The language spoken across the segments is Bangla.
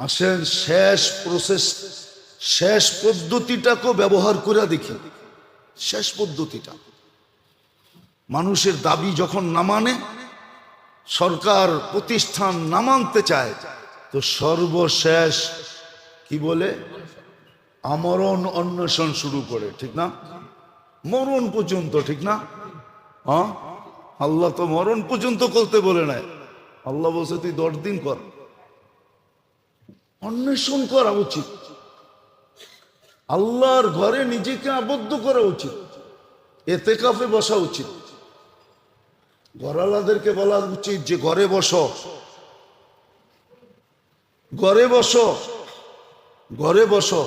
আসেন শেষ প্রসেস, শেষ পদ্ধতিটাকে ব্যবহার করে দেখি। শেষ পদ্ধতিটা, মানুষের দাবি যখন না মানে, সরকার প্রতিষ্ঠান না মানতে চায়, তো সর্বশেষ কি বলে, আমরণ অন্বেষণ শুরু করে, ঠিক না? মরণ পর্যন্ত, ঠিক না? হ্যাঁ, আল্লাহ তো মরণ পর্যন্ত করতে বলে নাই। আল্লাহ বলছে তুই 10 দিন কর, অন্বেষণ করা উচিত। আল্লাহর ঘরে নিজেকে আবদ্ধ করা উচিত, এতেকাফে বসা উচিত। ঘরালাদেরকে বলা উচিত যে ঘরে বসো, ঘরে বসো, ঘরে বসো।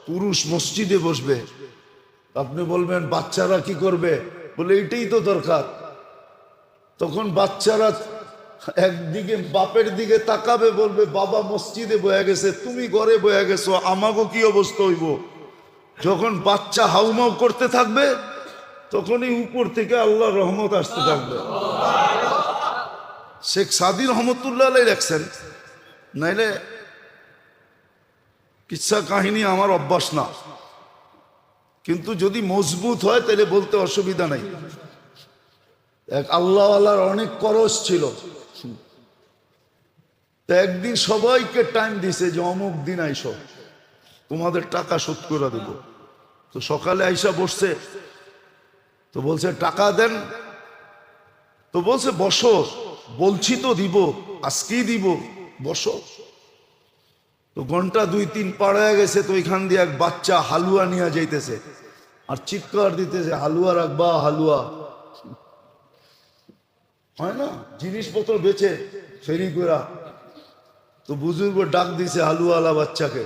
পুরুষ মসজিদে বসবে। আপনি বলবেন বাচ্চারা কি করবে, বলে এটাই তো দরকার। তখন বাচ্চারা একদিকে বাপের দিকে তাকাবে, বলবে বাবা মসজিদে বয়ে গেছে, তুমি ঘরে বয়ে গেছো, আমাকে কি অবস্থা হইব? যখন বাচ্চা হাউমাউ করতে থাকবে, তখনই উপর থেকে আল্লাহ রহমত আসতে থাকবে। শেখ সাদি রহমতুল্লাহ আলাই লেখছেন, নাইলে কিচ্ছা কাহিনী আমার অভ্যাস না, কিন্তু যদি মজবুত হয় তাহলে বলতে অসুবিধা নাই। এক আল্লাহওয়ালার অনেক করজ ছিল, তো একদিন সবাইকে টাইম দিছে যে অমুক দিন আইসো, তোমাদের টাকা শোধ করে দেব। তো সকালে আইসা বসছে, তো বলছে টাকা দেন, তো বলছে বসো, বলছি তো দিব, আজকেই দিব, বসো। তো ঘন্টা 2-3 পার হয়ে গেছে, তো ওইখান দিয়ে এক বাচ্চা হালুয়া নিয়ে যাইতেছে আর চিৎকার দিতেছে, হালুয়া রাখবা, হালুয়া। হয় না, জিনিসপত্র বেচে ফেরি করা। তো বুজুর্গ ডাক দিছে হালুয়ালা বাচ্চাকে,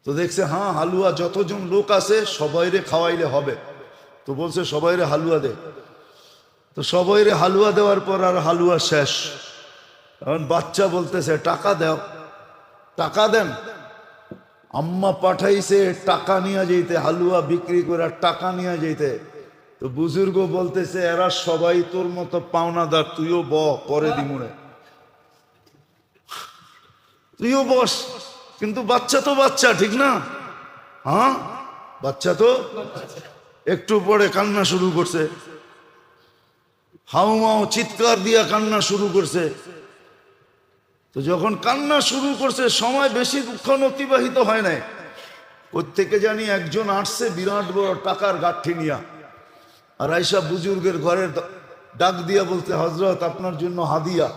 তো দেখছে হ্যাঁ হালুয়া যতজন লোক আছে সবাইরে খাওয়াইলে হবে। তো বলছে সবাইরে হালুয়া দে। তো সবাইরে হালুয়া দেওয়ার পর আর হালুয়া শেষ। এখন বাচ্চা বলতেছে টাকা দাও, টাকা দেন। আম্মা পাঠাইছে টাকা নিয়ে যেতে, হালুয়া বিক্রি করে টাকা নিয়ে যেতে। তো বুজুর্গ বলতেছে এরা সবাই তোর মতো পাওনাদার, তুইও পরে দিমুনে, তুইও বস। কিন্তু বাচ্চা তো বাচ্চা, ঠিক না? হ্যাঁ, বাচ্চা তো একটু পরে কান্না শুরু করছে, হাউমাও চিৎকার দিয়া কান্না শুরু করছে। তো যখন কান্না শুরু করছে, সময় বেশি দুঃখন অতিবাহিত হয় নাই, প্রত্যেকে জানি একজন আসছে বিরাট বড় টাকার গাঠি নিয়া, আর আইসা বুজুর্গের ঘরের ডাক দিয়া বলতে হযরত আপনার জন্য হাদিয়া।